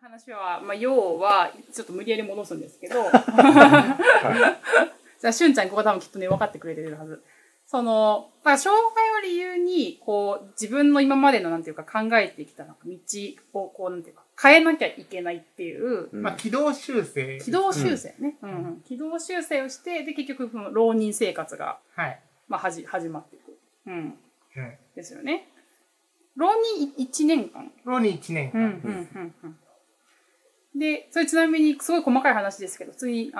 話は、要は、ちょっと無理やり戻すんですけど、じゃあ、しゅんちゃん、ここ多分きっとね、分かってくれてるはず。障害を理由に、自分の今までの、なんていうか、考えてきた、道を、なんていうか、変えなきゃいけないっていう。軌道修正。軌道修正ね。軌道修正をして、で、結局、浪人生活が、始まっていく。ですよね。浪人1年間。浪人1年間。で、それちなみに、すごい細かい話ですけど、普通に、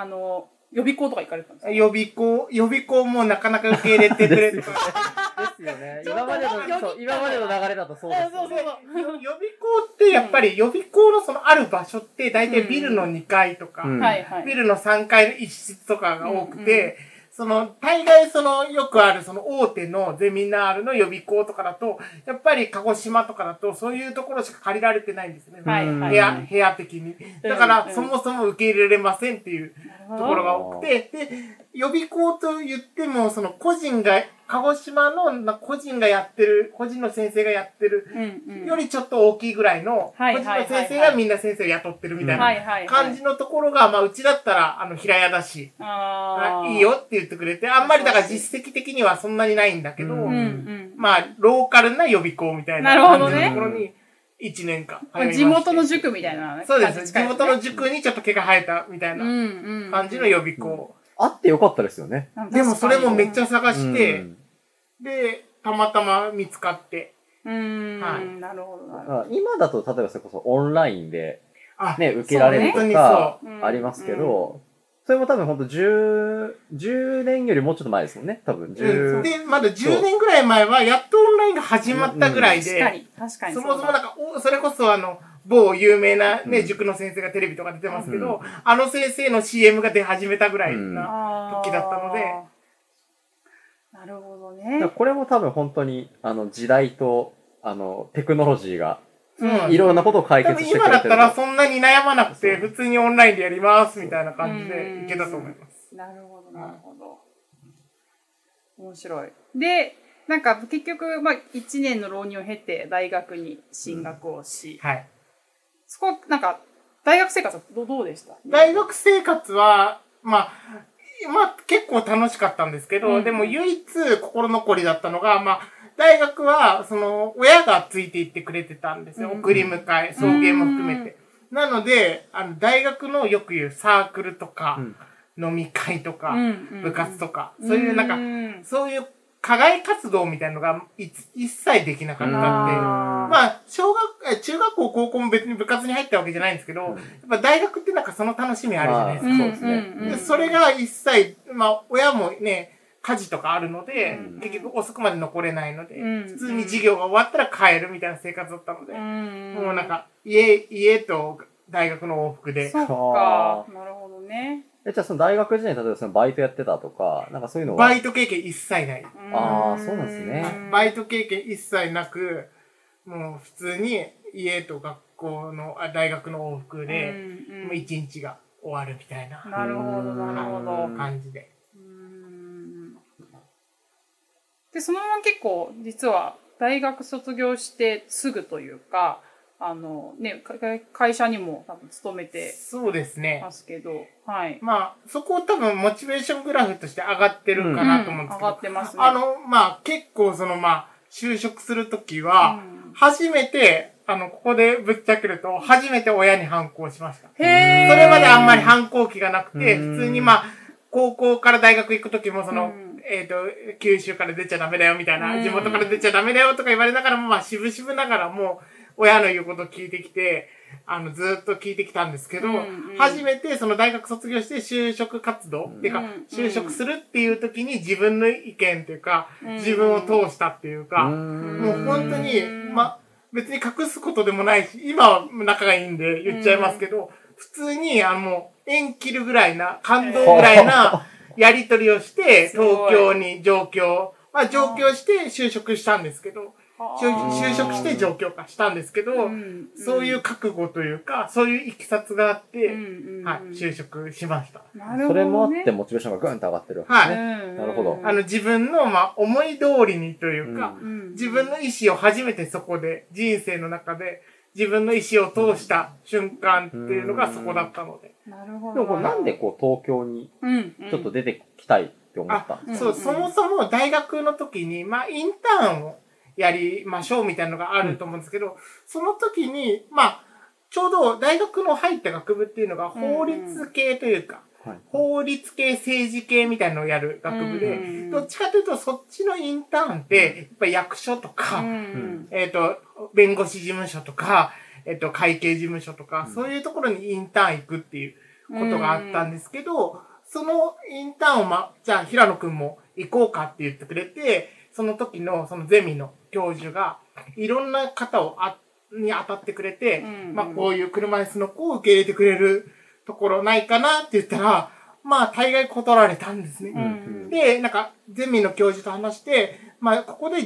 予備校とか行かれたんですか？予備校もなかなか受け入れてくれとか。ですよね。今までの流れだとそうですよね。予備校ってやっぱり予備校のそのある場所って大体ビルの2階とか、ビルの3階の一室とかが多くて、大概よくある大手のゼミナールの予備校とかだと、やっぱり鹿児島とかだとそういうところしか借りられてないんですね。部屋的に。だから、そもそも受け入れられませんっていうところが多くて、で、予備校と言っても、鹿児島の個人がやってる、個人の先生がやってるよりちょっと大きいぐらいの、個人の先生がみんな先生を雇ってるみたいな感じのところが、うちだったら、平屋だし、いいよって言ってくれて、あんまりだから実績的にはそんなにないんだけど、ローカルな予備校みたいな感じのところに、1年間。地元の塾みたいな。そうです。地元の塾にちょっと毛が生えたみたいな感じの予備校。あってよかったですよね。でもそれもめっちゃ探して、で、たまたま見つかって。なるほど。今だと、例えばそれこそオンラインで、ね、受けられるとか、ありますけど、それも多分ほんと10年よりもうちょっと前ですもんね、多分。で、まだ10年ぐらい前は、やっとオンラインが始まったぐらいで、確かに。そもそもそれこそ某有名なね、塾の先生がテレビとか出てますけど、あの先生の CM が出始めたぐらいな時だったので。なるほどね。これも多分本当に、時代と、テクノロジーが、いろんなことを解決してくれてる。今だったらそんなに悩まなくて、普通にオンラインでやりますみたいな感じでいけたと思います。なるほど、なるほど。面白い。で、なんか結局、1年の浪人を経て大学に進学をし、そこ、なんか、大学生活はどうでした？大学生活は、結構楽しかったんですけど、でも唯一心残りだったのが、大学は、親がついていってくれてたんですよ。送り迎え、送迎も含めて。なので、大学のよく言うサークルとか、飲み会とか、部活とか、そういうそういう課外活動みたいなのが一切できなかったんで、中学校、高校も別に部活に入ったわけじゃないんですけど、やっぱ大学ってなんかその楽しみあるじゃないですか。そうですね。で、それが一切、親もね、家事とかあるので、結局遅くまで残れないので、普通に授業が終わったら帰るみたいな生活だったので、もうなんか、家と大学の往復で。そうか。なるほどね。じゃあその大学時代に例えばバイトやってたとか、なんかそういうのはバイト経験一切ない。ああ、そうなんですね。バイト経験一切なく、もう普通に家と学校の、大学の往復で、もう一日が終わるみたいな。なるほど、なるほど。感じで。で、そのまま結構、実は大学卒業してすぐというか、会社にも多分勤めてそうですね。ますけど、はい。そこ多分モチベーショングラフとして上がってるかなと思うんですけど、上がってますね。結構就職するときは、初めて、ここでぶっちゃけると、初めて親に反抗しました。それまであんまり反抗期がなくて、普通に高校から大学行くときも九州から出ちゃダメだよみたいな、地元から出ちゃダメだよとか言われながらも、渋々ながらも、親の言うこと聞いてきて、ずっと聞いてきたんですけど、初めて大学卒業して就職活動っていうか、就職するっていう時に自分の意見っていうか、自分を通したっていうか、もう本当に、別に隠すことでもないし、今は仲がいいんで言っちゃいますけど、普通に、縁切るぐらいな、感動ぐらいなやりとりをして、東京に上京して就職したんですけど、就職して上京化したんですけど、そういう覚悟というか、そういういきさつがあって、就職しました。それもあってモチベーションがぐんと上がってるわけですね。なるほど。自分の、思い通りにというか、自分の意思を初めてそこで、人生の中で自分の意思を通した瞬間っていうのがそこだったので。なるほど。でもこれなんでこう東京にちょっと出てきたいって思ったんですか？そう、そもそも大学の時に、まあインターンをやりましょうみたいなのがあると思うんですけど、その時に、まあ、ちょうど大学の入った学部っていうのが法律系というか、法律系、政治系みたいなのをやる学部で、どっちかというとそっちのインターンって、やっぱ役所とか、弁護士事務所とか、会計事務所とか、そういうところにインターン行くっていうことがあったんですけど、そのインターンをじゃあ平野くんも行こうかって言ってくれて、その時のそのゼミの教授がいろんな方に当たってくれて、まあこういう車椅子の子を受け入れてくれるところないかなって言ったら、まあ大概断られたんですね。で、なんかゼミの教授と話して、まあここで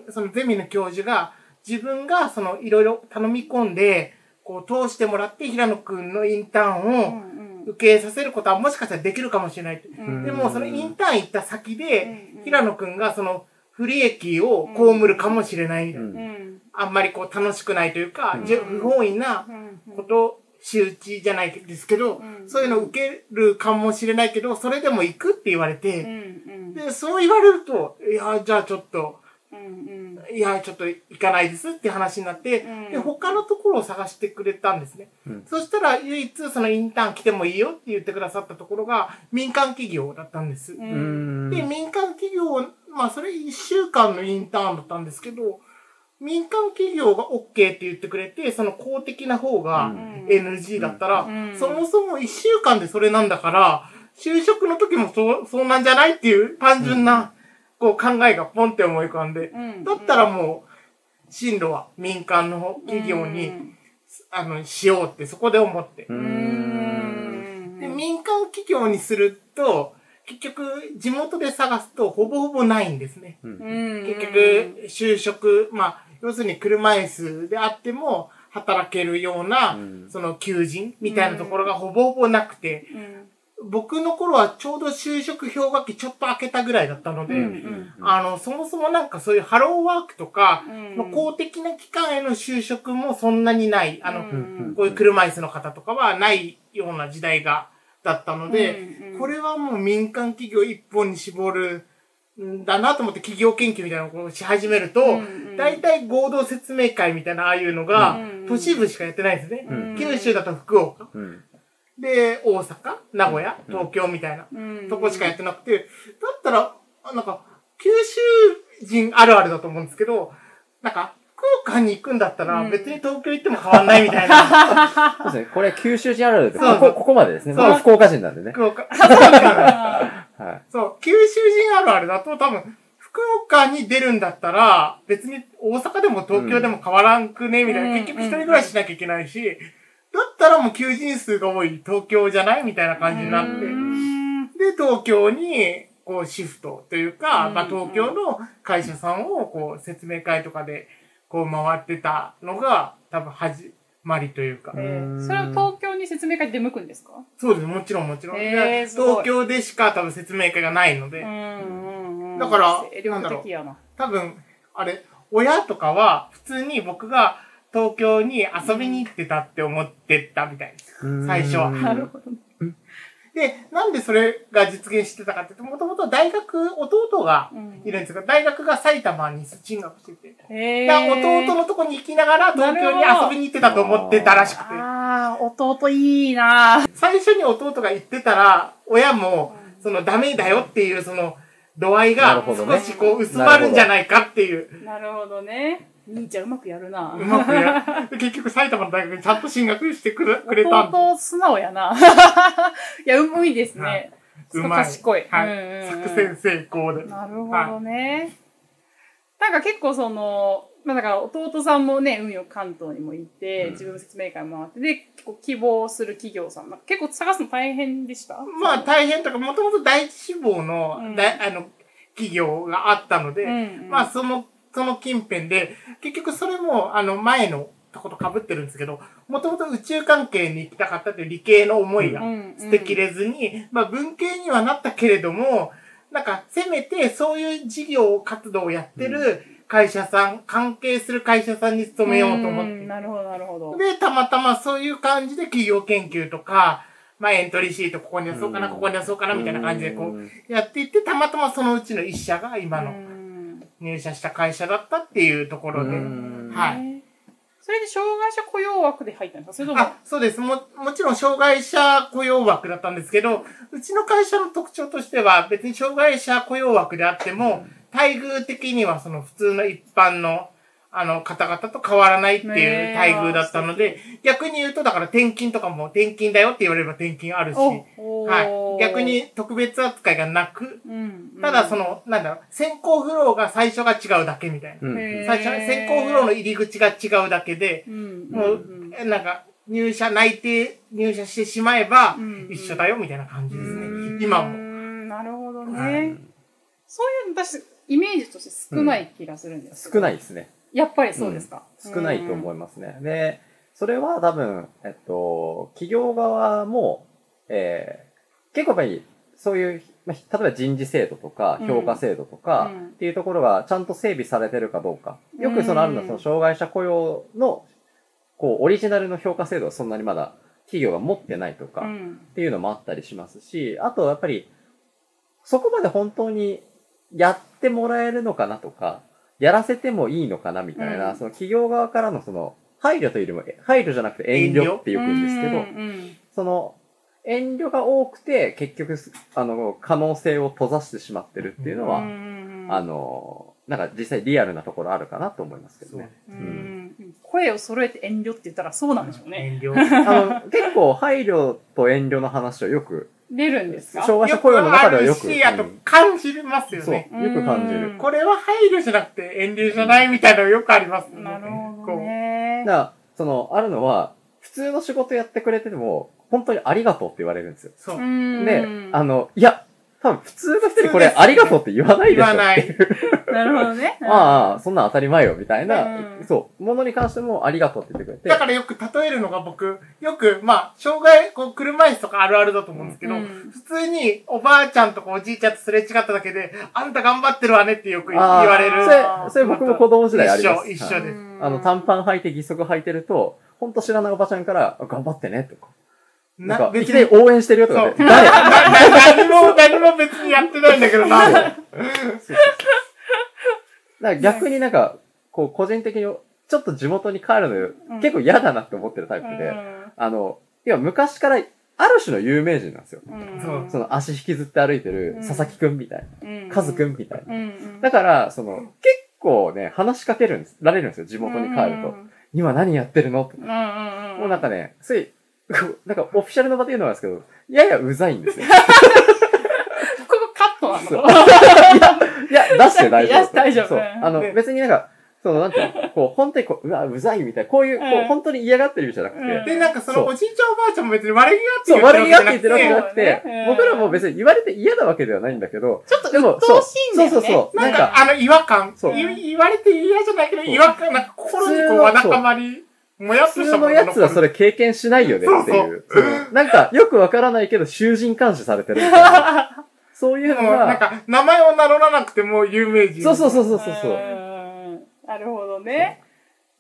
そのゼミの教授が自分がそのいろいろ頼み込んで、こう通してもらって平野くんのインターンを受けさせることはもしかしたらできるかもしれない。でもそのインターン行った先で、平野くんがその不利益を被るかもしれない。あんまりこう楽しくないというか、不本意なこと仕打ちじゃないですけど、そういうのを受けるかもしれないけど、それでも行くって言われて、で、そう言われると、いや、じゃあちょっと、いや、ちょっと行かないですって話になって、で、他のところを探してくれたんですね。そしたら、唯一そのインターン来てもいいよって言ってくださったところが、民間企業だったんです。で、民間企業、まあ、それ1週間のインターンだったんですけど、民間企業が OK って言ってくれて、その公的な方が NG だったら、そもそも1週間でそれなんだから、就職の時もそうなんじゃないっていう単純な、こう考えがポンって思い浮かんで、だったらもう、進路は民間の企業に、しようってそこで思って。で、民間企業にすると、結局、地元で探すとほぼほぼないんですね。結局、就職、まあ、要するに車椅子であっても働けるような、その求人みたいなところがほぼほぼなくて、僕の頃はちょうど就職氷河期ちょっと開けたぐらいだったので、そもそもなんかそういうハローワークとか、公的な機関への就職もそんなにない、こういう車椅子の方とかはないような時代だったので、これはもう民間企業一本に絞るんだなと思って企業研究みたいなのをし始めると、大体合同説明会みたいなああいうのが、都市部しかやってないですね。九州だと福岡。で、大阪、名古屋、東京みたいなとこしかやってなくて、だったら、なんか、九州人あるあるだと思うんですけど、なんか、福岡に行くんだったら別に東京行っても変わんないみたいな。そうですね。これ九州人あるあるで、ここまでですね。福岡人なんでね。福岡。そう、九州人あるあるだと多分、福岡に出るんだったら、別に大阪でも東京でも変わらんくねみたいな。結局一人暮らししなきゃいけないし、だったらもう求人数が多い東京じゃないみたいな感じになって。で、東京に、こうシフトというか、まあ東京の会社さんをこう説明会とかでこう回ってたのが多分始まりというか。それは東京に説明会出向くんですか？そうです。もちろん。東京でしか多分説明会がないので。だから、なんだろう。多分、あれ、親とかは普通に僕が東京に遊びに行ってたって思ってたみたいです。最初は。なるほど。で、なんでそれが実現してたかっていうと、もともと弟がいるんですが、大学が埼玉に進学してて。弟のとこに行きながら東京に遊びに行ってたと思ってたらしくて。ああ、弟いいな。最初に弟が行ってたら、親も、ダメだよっていう度合いが少しこう薄まるんじゃないかっていう。なるほどね。兄ちゃんうまくやるな。うまくやる。結局埼玉の大学にちゃんと進学してくれたんで。弟素直やな。いや、うまいですね。うまい。賢い。はい。作戦成功で。なるほどね。なんか結構まあだから弟さんもね、運よく関東にも行って、自分の説明会もあって、で、結構希望する企業さん、結構探すの大変でした？まあ大変とか、もともと第一志望の、企業があったので、まあその近辺で、結局それも、前のとこと被ってるんですけど、もともと宇宙関係に行きたかったという理系の思いが捨てきれずに、まあ文系にはなったけれども、なんか、せめてそういう事業活動をやってる会社さん、関係する会社さんに勤めようと思って。なるほど、なるほど。で、たまたまそういう感じで企業研究とか、まあエントリーシートここにはそうかな、ここにはそうかな、みたいな感じでこう、やっていって、たまたまそのうちの一社が今の入社した会社だったっていうところで、はい。それで障害者雇用枠で入ったんですか？それとも？そうです。もちろん障害者雇用枠だったんですけど、うちの会社の特徴としては、別に障害者雇用枠であっても、待遇的にはその普通の一般の方々と変わらないっていう待遇だったので、逆に言うと、だから転勤とかも転勤だよって言われれば転勤あるし、はい。逆に特別扱いがなく、ただ選考フローが最初が違うだけみたいな。選考フローの入り口が違うだけで、もう、入社してしまえば一緒だよみたいな感じですね。今も。なるほどね。そういうの私、イメージとして少ない気がするんです。少ないですね。やっぱりそうですか。少ないと思いますね。で、それは多分、企業側も、結構やっぱり、そういう、例えば人事制度とか、評価制度とか、っていうところがちゃんと整備されてるかどうか。よくあるのは、その障害者雇用の、オリジナルの評価制度はそんなにまだ企業が持ってないとか、っていうのもあったりしますし、あとやっぱり、そこまで本当にやってもらえるのかなとか、やらせてもいいのかなみたいな、その企業側からのその、配慮というよりも、配慮じゃなくて遠慮ってよく言うんですけど、その、遠慮が多くて、結局、可能性を閉ざしてしまってるっていうのは、実際リアルなところあるかなと思いますけどね。声を揃えて遠慮って言ったらそうなんでしょうね。遠慮。結構、配慮と遠慮の話はよく、出るんですか？障害者雇用の中ではよく。あと感じますよね。そう、よく感じる。これは配慮じゃなくて遠慮じゃないみたいなのよくありますね。なるほどね。あるのは、普通の仕事やってくれてても、本当にありがとうって言われるんですよ。そう。で、いや、多分普通の人にこれありがとうって言わないでしょ。言わない。なるほどね。ああ、そんなん当たり前よ、みたいな、ものに関してもありがとうって言ってくれて。だからよく例えるのが僕、障害、車椅子とかあるあるだと思うんですけど、普通におばあちゃんとかおじいちゃんとすれ違っただけで、あんた頑張ってるわねってよく言われる。それ僕も子供時代あります。一緒です。短パン履いて義足履いてると、ほんと知らないおばちゃんから、頑張ってね、とか。いきなり応援してるよとかで。何も別にやってないんだけどな。逆に個人的に、ちょっと地元に帰るのよ、結構嫌だなって思ってるタイプで、今昔から、ある種の有名人なんですよ。その足引きずって歩いてる佐々木くんみたいな。カズくんみたいな。だから、結構ね、話しかけられるんですよ、地元に帰ると。今何やってるのとか。もうそういう、オフィシャルの場で言うのはですけど、ややうざいんですよ。ここカットなの？いや、出して大丈夫。大丈夫。別になんていうの、本当にうわ、うざいみたいな、こういう、本当に嫌がってる意味じゃなくて。で、そのおじいちゃんおばあちゃんも別に悪気があって言ってるわけじゃなくて、僕らも別に言われて嫌なわけではないんだけど、ちょっと鬱陶しいんだよね。そう。違和感。言われて嫌じゃないけど、違和感、心にわだかまり。もやっとした普通のやつはそれ経験しないよねっていう。よくわからないけど、囚人監視されてるみたいな。そういうのが。名前を名乗らなくても有名人。そう。なるほどね。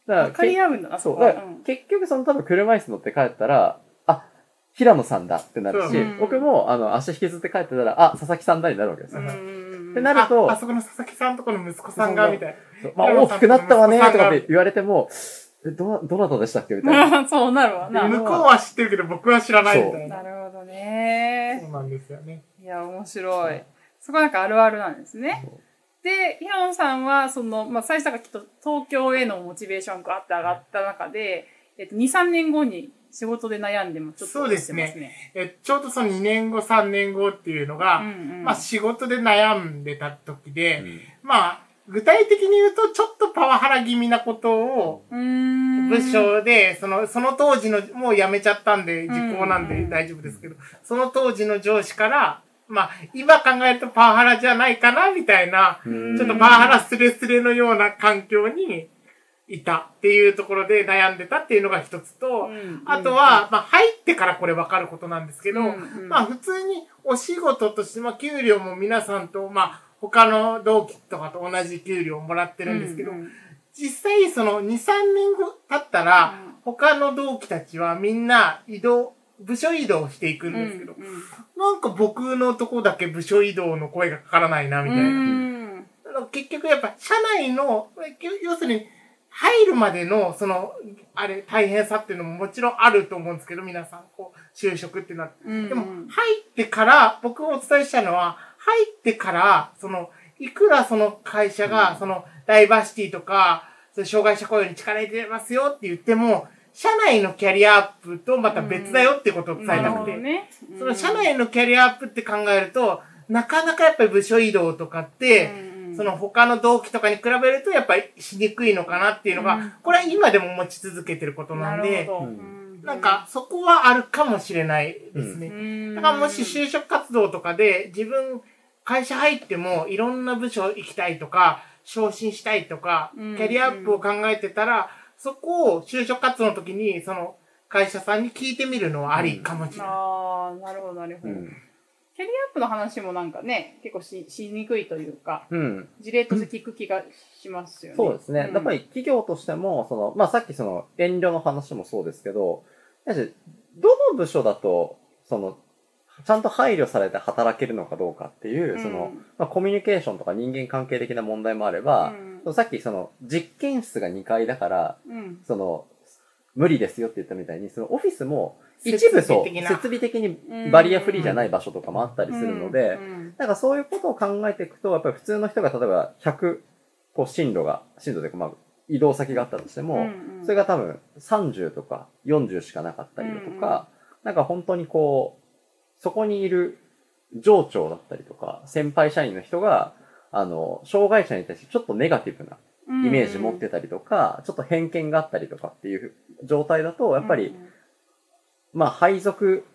わかり合うんだな、そう。結局多分車椅子乗って帰ったら、平野さんだってなるし、僕も足引きずって帰ってたら、佐々木さんだになるわけですよ。ってなると、あそこの佐々木さんとこの息子さんが、みたいな。大きくなったわね、とかって言われても、どなたでしたっけみたいな。そうなるわな。向こうは知ってるけど僕は知らないみたいな。なるほどね。そうなんですよね。いや、面白い。そこあるあるなんですね。で、平野さんは、最初からきっと東京へのモチベーションがあって上がった中で、2、3年後に仕事で悩んでもちょっとそうですね。ちょうどその2年後、3年後っていうのが、仕事で悩んでた時で、具体的に言うと、ちょっとパワハラ気味なことを、部署で、その当時の、もう辞めちゃったんで、時効なんで大丈夫ですけど、その当時の上司から、今考えるとパワハラじゃないかな、みたいな、ちょっとパワハラスレスレのような環境にいたっていうところで悩んでたっていうのが一つと、あとは、入ってからこれ分かることなんですけど、普通にお仕事として、給料も皆さんと、他の同期とかと同じ給料をもらってるんですけど、実際その2、3年後経ったら、他の同期たちはみんな部署移動していくんですけど、なんか僕のとこだけ部署移動の声がかからないな、みたいな。結局やっぱ社内の、要するに入るまでの大変さっていうのももちろんあると思うんですけど、皆さん、就職ってなって。でも、入ってから、僕がお伝えしたのは、入ってから、いくらその会社が、ダイバーシティとか、障害者雇用に力入れてますよって言っても、社内のキャリアアップとまた別だよってことを伝えたくて、その社内のキャリアアップって考えると、なかなかやっぱり部署移動とかって、他の同期とかに比べるとやっぱりしにくいのかなっていうのが、これは今でも持ち続けてることなんで、なんかそこはあるかもしれないですね。だからもし就職活動とかで会社入ってもいろんな部署行きたいとか、昇進したいとか、キャリアアップを考えてたら、そこを就職活動の時に、会社さんに聞いてみるのはありかもしれない。ああ、なるほど、なるほど。キャリアアップの話もなんかね、結構しにくいというか、事例として聞く気がしますよね。そうですね。やっぱり企業としても、さっき遠慮の話もそうですけど、どの部署だと、ちゃんと配慮されて働けるのかどうかっていう、コミュニケーションとか人間関係的な問題もあれば、さっき実験室が2階だから、無理ですよって言ったみたいに、オフィスも一部設備的にバリアフリーじゃない場所とかもあったりするので、なんかそういうことを考えていくと、やっぱり普通の人が例えば100、進路というか移動先があったとしても、それが多分30とか40しかなかったりだとか、なんか本当にそこにいる上長だったりとか、先輩社員の人が、障害者に対してちょっとネガティブなイメージ持ってたりとか、ちょっと偏見があったりとかっていう状態だと、やっぱり、配属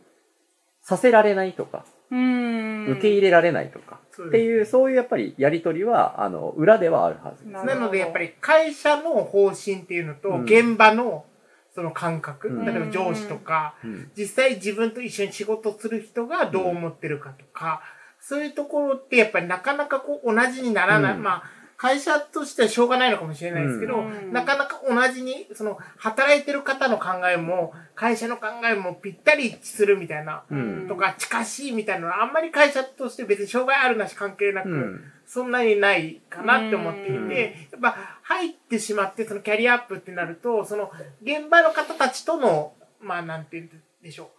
させられないとか、受け入れられないとか、っていう、そういうやっぱりやりとりは、裏ではあるはずです。なのでやっぱり会社の方針っていうのと、現場のその感覚、例えば上司とか、実際自分と一緒に仕事する人がどう思ってるかとか、そういうところってやっぱりなかなか同じにならない。会社としてはしょうがないのかもしれないですけど、なかなか同じに、働いてる方の考えも、会社の考えもぴったり一致するみたいな、とか、近しいみたいなのは、あんまり会社として別に障害あるなし関係なく、そんなにないかなって思っていて、やっぱ入ってしまって、キャリアアップってなると、現場の方たちとの、なんて言うんでしょ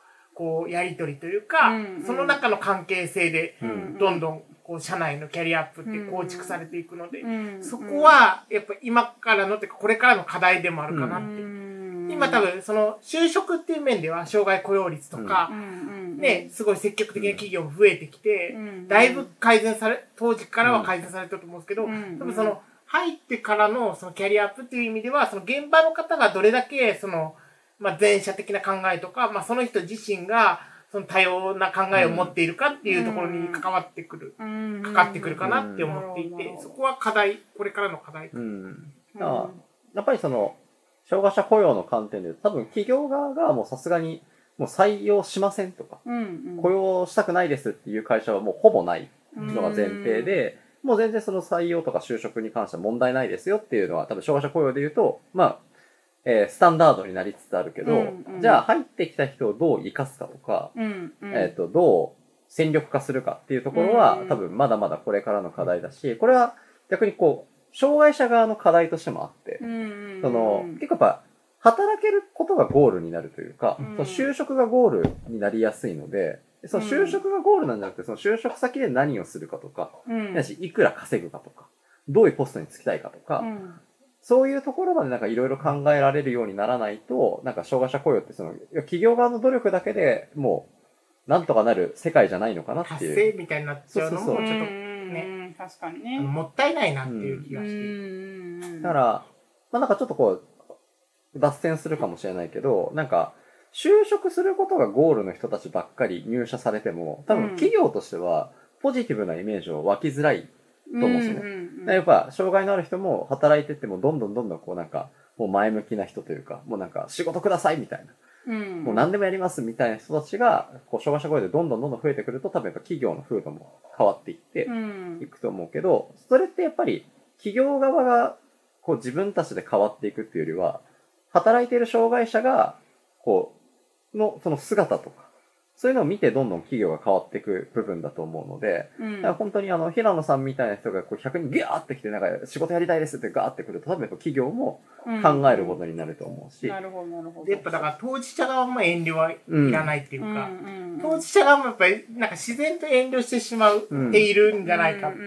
う、やりとりというか、その中の関係性で、どんどん、社内のキャリアアップって構築されていくので、そこは、やっぱ今からのってか、これからの課題でもあるかなって。今多分、就職っていう面では、障害雇用率とか、ね、すごい積極的な企業も増えてきて、だいぶ当時からは改善されてると思うんですけど、多分入ってからのキャリアアップっていう意味では、現場の方がどれだけ、前者的な考えとか、その人自身が、多様な考えを持っているかっていうところにかかってくるかなって思っていて、そこはこれからの課題。やっぱり障害者雇用の観点で多分企業側がもうさすがにもう採用しませんとか、雇用したくないですっていう会社はもうほぼないのが前提で、もう全然採用とか就職に関しては問題ないですよっていうのは多分障害者雇用で言うと、スタンダードになりつつあるけど、じゃあ入ってきた人をどう生かすかとか、どう戦力化するかっていうところは、多分まだまだこれからの課題だし、これは逆に障害者側の課題としてもあって、結構やっぱ働けることがゴールになるというか、就職がゴールになりやすいので、就職がゴールなんじゃなくて、就職先で何をするかとか、いくら稼ぐかとか、どういうポストに就きたいかとか、そういうところまでなんかいろいろ考えられるようにならないと、なんか障害者雇用って企業側の努力だけでもう、なんとかなる世界じゃないのかなっていう。達成みたいになっちゃうのもちょっとね、確かにね。もったいないなっていう気がして。だから、なんかちょっと脱線するかもしれないけど、なんか、就職することがゴールの人たちばっかり入社されても、多分企業としてはポジティブなイメージを湧きづらいと思うんですよね。やっぱ、障害のある人も働いてても、どんどんなんか、もう前向きな人というか、もうなんか、仕事くださいみたいな。もう何でもやりますみたいな人たちが、こう、障害者雇用でどんどん増えてくると、多分やっぱ企業の風土も変わっていっていくと思うけど、それってやっぱり企業側が、こう自分たちで変わっていくっていうよりは、働いている障害者が、こう、その姿とか、そういうのを見てどんどん企業が変わっていく部分だと思うので、だから本当に平野さんみたいな人がこう100人ギャーって来て、なんか仕事やりたいですってガーって来ると、多分企業も考えることになると思うし。なるほど、なるほど。やっぱだから当事者側も遠慮はいらないっていうか、当事者側もやっぱりなんか自然と遠慮してしまっているんじゃないかって。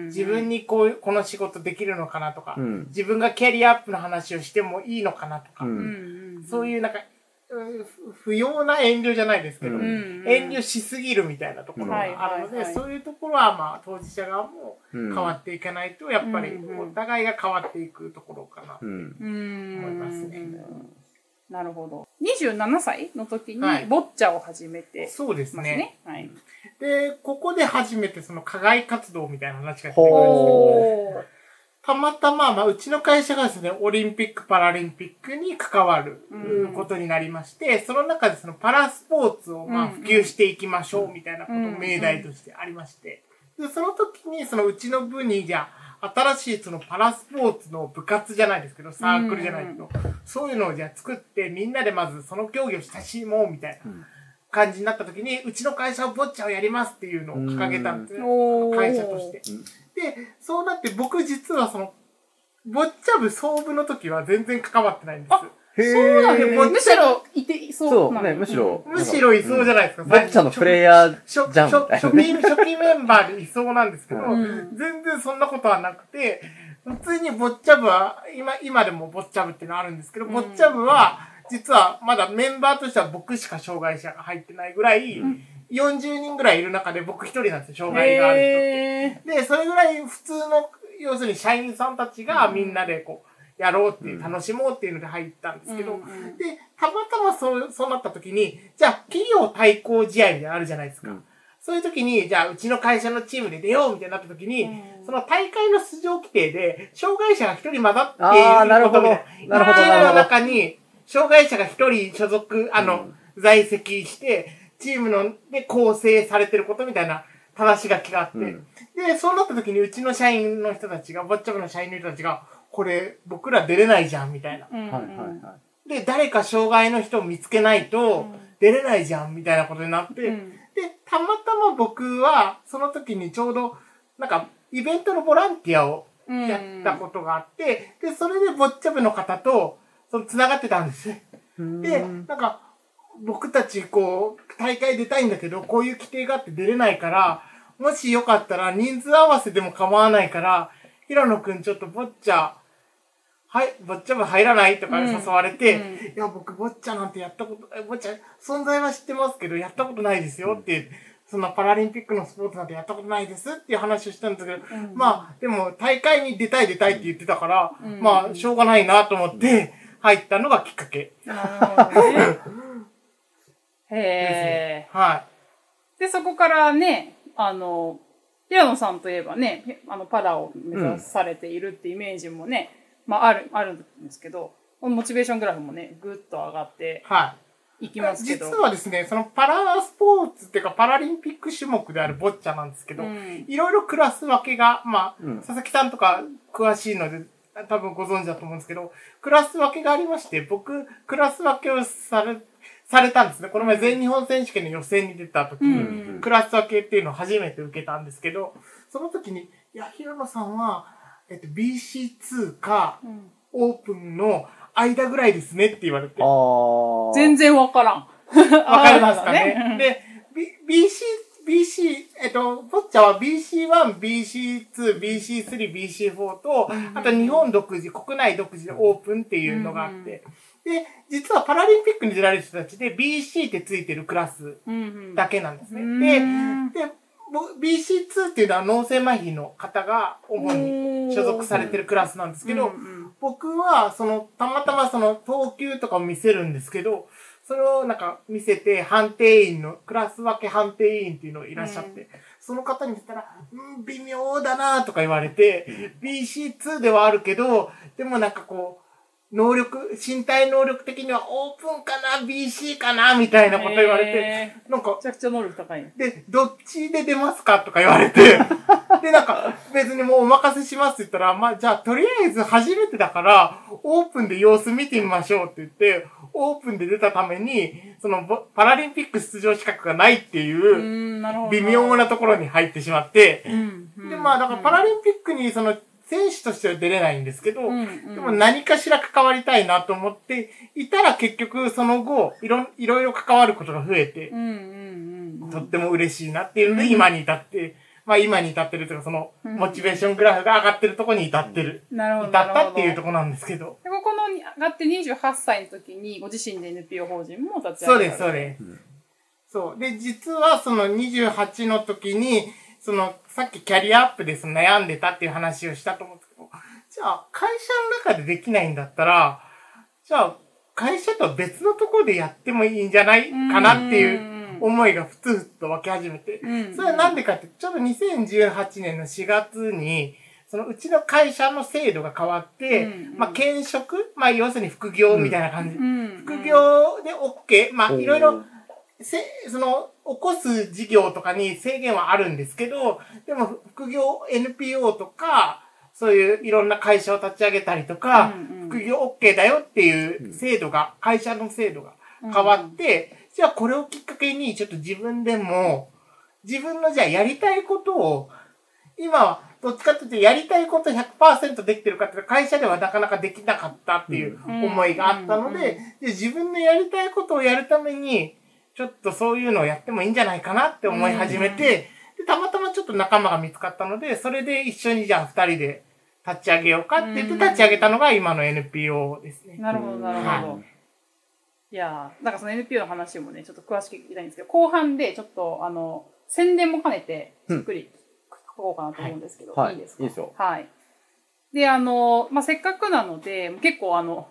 自分にこの仕事できるのかなとか、自分がキャリアアップの話をしてもいいのかなとか、そういうなんか、不要な遠慮じゃないですけど、遠慮しすぎるみたいなところがあるので、そういうところはまあ当事者側も変わっていかないと、やっぱりお互いが変わっていくところかなと思いますね。なるほど。27歳の時にボッチャを始めて、そうですね。で、ここで初めてその課外活動みたいな話が出てくるんですけど、たまたま、うちの会社がですね、オリンピック・パラリンピックに関わることになりまして、その中でそのパラスポーツを普及していきましょうみたいなことを命題としてありまして、で、その時にそのうちの部にじゃあ、新しいそのパラスポーツの部活じゃないですけど、サークルじゃないけど、そういうのをじゃあ作ってみんなでまずその競技を親しもうみたいな感じになった時に、うちの会社はボッチャをやりますっていうのを掲げたんですね。会社として。で、そうなって僕実はその、ボッチャ部総部の時は全然関わってないんです。そうなんです。むしろいていそう。そうね、むしろいそうじゃないですか。ボッチャのプレイヤーじゃんみたいな、ね。初期メンバーでいそうなんですけど、全然そんなことはなくて、普通にボッチャ部は、今でもボッチャ部っていうのはあるんですけど、ボッチャ部は、実はまだメンバーとしては僕しか障害者が入ってないぐらい、40人ぐらいいる中で僕一人なんですよ、障害がある人って。で、それぐらい普通の、要するに社員さんたちがみんなでこう、やろうっていう、楽しもうっていうので入ったんですけど、で、たまたまそうなった時に、じゃあ企業対抗試合みたいなのあるじゃないですか。そういう時に、じゃあうちの会社のチームで出ようみたいになった時に、その大会の出場規定で、障害者が一人混ざっていることで、チームの中に、障害者が一人所属、在籍して、チームので構成されてることみたいな正し書きがあって、で、そうなった時にうちの社員の人たちが、ボッチャ部の社員の人たちが、これ僕ら出れないじゃんみたいな。で、誰か障害の人を見つけないと出れないじゃんみたいなことになって、で、たまたま僕はその時にちょうどなんかイベントのボランティアをやったことがあって、で、それでボッチャ部の方と繋がってたんですね。で、なんか、僕たちこう、大会出たいんだけど、こういう規定があって出れないから、もしよかったら人数合わせでも構わないから、平野くんちょっとボッチャ部入らないとか誘われて、いや、僕ボッチャなんてやったこと、ボッチャ存在は知ってますけど、やったことないですよって、そんなパラリンピックのスポーツなんてやったことないですっていう話をしたんですけど、まあ、でも大会に出たいって言ってたから、まあ、しょうがないなと思って、入ったのがきっかけ。なるほどね。へー。はい。で、そこからね、平野さんといえばね、パラを目指されているってイメージもね、まあ、あるんですけど、モチベーショングラフもね、ぐっと上がっていきますけど。実はですね、そのパラスポーツっていうかパラリンピック種目であるボッチャなんですけど、いろいろクラス分けが、まあ、佐々木さんとか詳しいので、多分ご存知だと思うんですけど、クラス分けがありまして、僕、クラス分けをされたんですね。この前全日本選手権の予選に出た時に、クラス分けっていうのを初めて受けたんですけど、その時に、いや、平野さんは、BC2 か、オープンの間ぐらいですねって言われて。全然わからん。わかりますかね。で、ボッチャは BC1、BC2、BC3、BC4 と、あと日本独自、国内独自でオープンっていうのがあって、で、実はパラリンピックに出られる人たちで BC ってついてるクラスだけなんですね。で、BC2 っていうのは脳性麻痺の方が主に所属されてるクラスなんですけど、僕はたまたま投球とかを見せるんですけど、それをなんか見せて判定員の、クラス分け判定員っていうのがいらっしゃって、その方に言ったら、微妙だなとか言われて、BC2 ではあるけど、でもなんかこう、身体能力的にはオープンかな ?BC かなみたいなこと言われて、なんか、めちゃくちゃ能力高い。で、どっちで出ますかとか言われて、で、なんか、別にもうお任せしますって言ったら、まあ、じゃあ、とりあえず初めてだから、オープンで様子見てみましょうって言って、オープンで出たために、パラリンピック出場資格がないっていう、微妙なところに入ってしまって、で、まあ、だからパラリンピックに選手としては出れないんですけど、でも何かしら関わりたいなと思っていたら結局その後、いろいろ関わることが増えて、とっても嬉しいなっていうので今に至って、まあ今に至ってるというかモチベーショングラフが上がってるところに至ってる。至ったっていうところなんですけど。で、ここの上がって28歳の時にご自身で NPO 法人も立ち上げた。そうです。そう。で、実は28の時に、さっきキャリアアップで悩んでたっていう話をしたと思うんですけど、じゃあ、会社の中でできないんだったら、じゃあ、会社とは別のところでやってもいいんじゃないかなっていう思いがふつふつと湧き始めて、それはなんでかって、ちょうど2018年の4月に、うちの会社の制度が変わって、まあ、兼職、まあ、要するに副業みたいな感じ。副業で OK、まあ、いろいろ、起こす事業とかに制限はあるんですけど、でも副業 NPO とか、そういういろんな会社を立ち上げたりとか、副業 OK だよっていう制度が、会社の制度が変わって、じゃあこれをきっかけにちょっと自分でも、自分のじゃあやりたいことを、今はどっちかというとやりたいこと 100% できてるかっていうと会社ではなかなかできなかったっていう思いがあったので、自分のやりたいことをやるために、ちょっとそういうのをやってもいいんじゃないかなって思い始めて、でたまたまちょっと仲間が見つかったので、それで一緒にじゃあ二人で立ち上げようかって言って立ち上げたのが今の NPO ですね。なるほど、なるほど。いやー、なんかその NPO の話もね、ちょっと詳しく聞きたいんですけど、後半でちょっと宣伝も兼ねて、じっくり聞こうかなと思うんですけど、いいですか？いいですよ。はい。で、まあ、せっかくなので、結構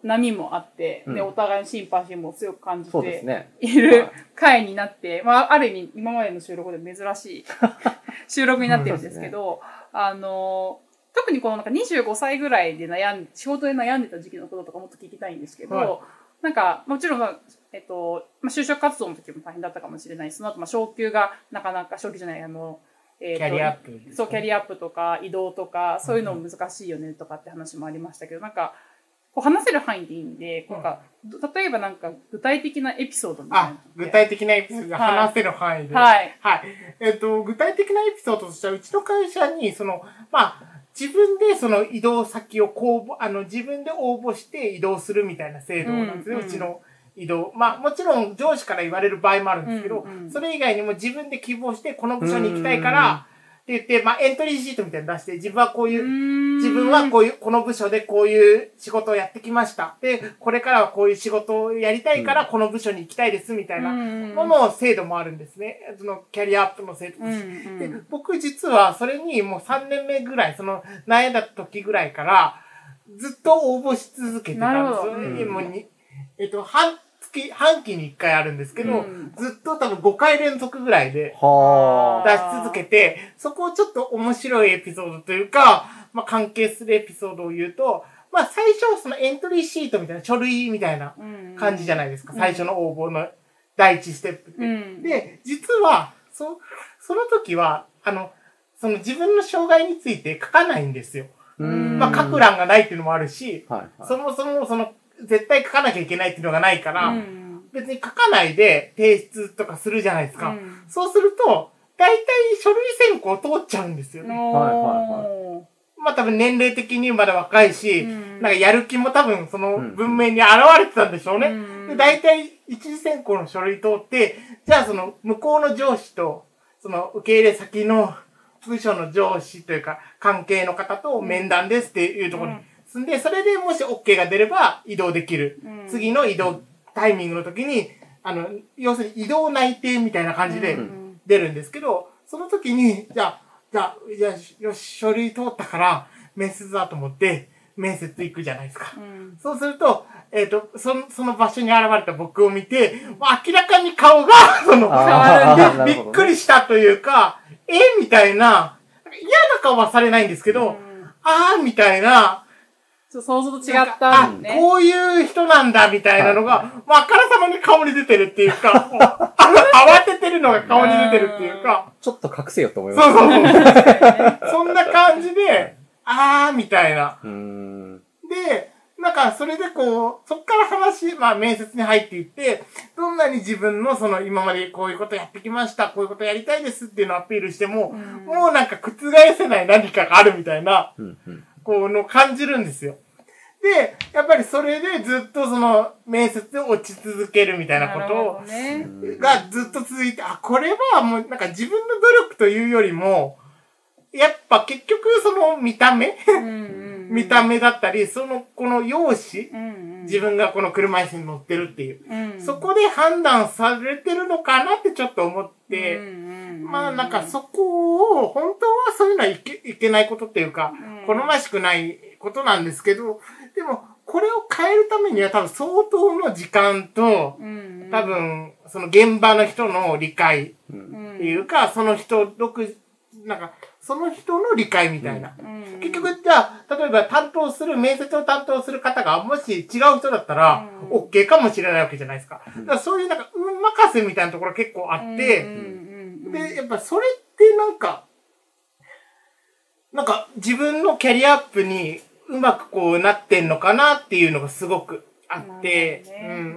波もあって、で、お互いのシンパシーも強く感じている回になって、まあ、ある意味、今までの収録で珍しい収録になってるんですけど、特にこのなんか25歳ぐらいで仕事で悩んでた時期のこととかもっと聞きたいんですけど、なんか、もちろん、まあ、就職活動の時も大変だったかもしれないし、その後、まあ、昇給がなかなか、昇給じゃない、キャリアアップ。そう、キャリアアップとか、移動とか、そういうの難しいよねとかって話もありましたけど、なんか、話せる範囲でいいんで、なんか、例えばなんか具体的なエピソードみたいな。具体的なエピソードが話せる範囲で。はい。はい。具体的なエピソードとしては、うちの会社に、まあ、自分で移動先を自分で応募して移動するみたいな制度なんですよ、うちの移動。まあ、もちろん上司から言われる場合もあるんですけど、それ以外にも自分で希望して、この部署に行きたいから、って言って、まあ、エントリーシートみたいなの出して、自分はこの部署でこういう仕事をやってきました。で、これからはこういう仕事をやりたいから、この部署に行きたいです、みたいなのの制度もあるんですね。キャリアアップの制度です。で、僕実はそれにもう3年目ぐらい、悩んだ時ぐらいから、ずっと応募し続けてたんですよ。半期に1回あるんですけど、ずっと多分5回連続ぐらいで出し続けて、そこをちょっと面白いエピソードというか、まあ関係するエピソードを言うと、まあ最初エントリーシートみたいな書類みたいな感じじゃないですか。最初の応募の第一ステップって。で、実は、その時は、自分の障害について書かないんですよ。まあ書く欄がないっていうのもあるし、そもそも絶対書かなきゃいけないっていうのがないから、別に書かないで提出とかするじゃないですか。そうすると、大体書類選考通っちゃうんですよね。まあ多分年齢的にまだ若いし、なんかやる気も多分その文面に現れてたんでしょうね。で、大体一次選考の書類通って、じゃあ向こうの上司と、受け入れ先の部署の上司というか、関係の方と面談ですっていうところに進んで、それでもし OK が出れば移動できる。次の移動タイミングの時に、要するに移動内定みたいな感じで出るんですけど、その時に、じゃあ、よし、書類通ったから、面接だと思って、面接行くじゃないですか。そうすると、その場所に現れた僕を見て、明らかに顔が、変わるんで、びっくりしたというか、みたいな、嫌な顔はされないんですけど、みたいな、想像と違ったね。こういう人なんだみたいなのが、あからさまに顔に出てるっていうか、慌ててるのが顔に出てるっていうか。ちょっと隠せよと思います。そう。そんな感じで、みたいな。で、なんか、それでこう、そっから面接に入っていって、どんなに自分の今までこういうことやってきました、こういうことやりたいですっていうのをアピールしても、もうなんか覆せない何かがあるみたいな、感じるんですよ。で、やっぱりそれでずっと面接で落ち続けるみたいなことがずっと続いて、これはもうなんか自分の努力というよりも、やっぱ結局見た目だったり、この容姿、自分がこの車椅子に乗ってるっていう、そこで判断されてるのかなってちょっと思って、なんかそこを、本当はそういうのはいけないことっていうか、好ましくないことなんですけど、でも、これを変えるためには多分相当の時間と、多分、現場の人の理解っていうか、その人の理解みたいな。結局、じゃあ、例えば面接を担当する方が、もし違う人だったら、OK かもしれないわけじゃないですか。だからそういうなんか、運任せみたいなところ結構あって、で、やっぱそれってなんか自分のキャリアアップにうまくなってんのかなっていうのがすごくあって、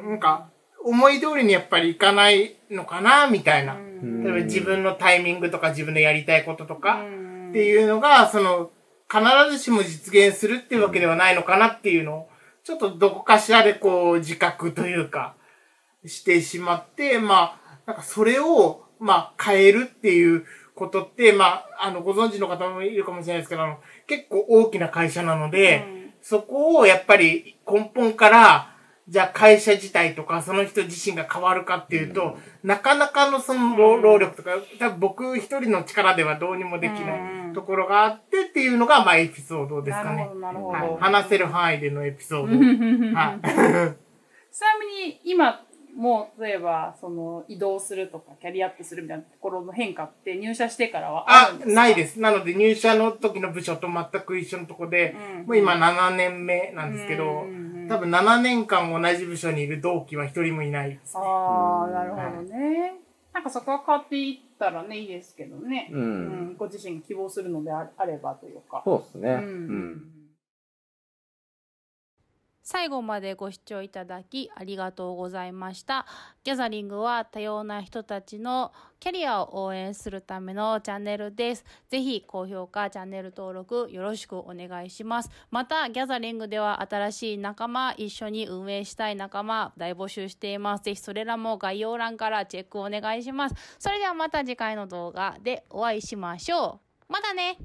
なんか、思い通りにやっぱりいかないのかなみたいな。例えば自分のタイミングとか自分のやりたいこととかっていうのが、必ずしも実現するっていうわけではないのかなっていうのを、ちょっとどこかしらで自覚というか、してしまって、なんかそれを、変えるっていうことって、ご存知の方もいるかもしれないですけど、結構大きな会社なので、そこをやっぱり根本から、じゃあ会社自体とかその人自身が変わるかっていうと、なかなかの労力とか、多分僕一人の力ではどうにもできないところがあってっていうのが、エピソードですかね。なるほど。話せる範囲でのエピソード。ちなみに今、もう、例えば、移動するとか、キャリアアップするみたいなところの変化って入社してからはあるんですか？ないです。なので入社の時の部署と全く一緒のとこで、もう今7年目なんですけど、多分7年間同じ部署にいる同期は一人もいないですね。なるほどね。なんかそこが変わっていったらね、いいですけどね。ご自身が希望するのであればというか。そうですね。最後までご視聴いただきありがとうございました。ギャザリングは多様な人たちのキャリアを応援するためのチャンネルです。ぜひ高評価、チャンネル登録よろしくお願いします。またギャザリングでは新しい仲間、一緒に運営したい仲間大募集しています。ぜひそれらも概要欄からチェックお願いします。それではまた次回の動画でお会いしましょう。またね。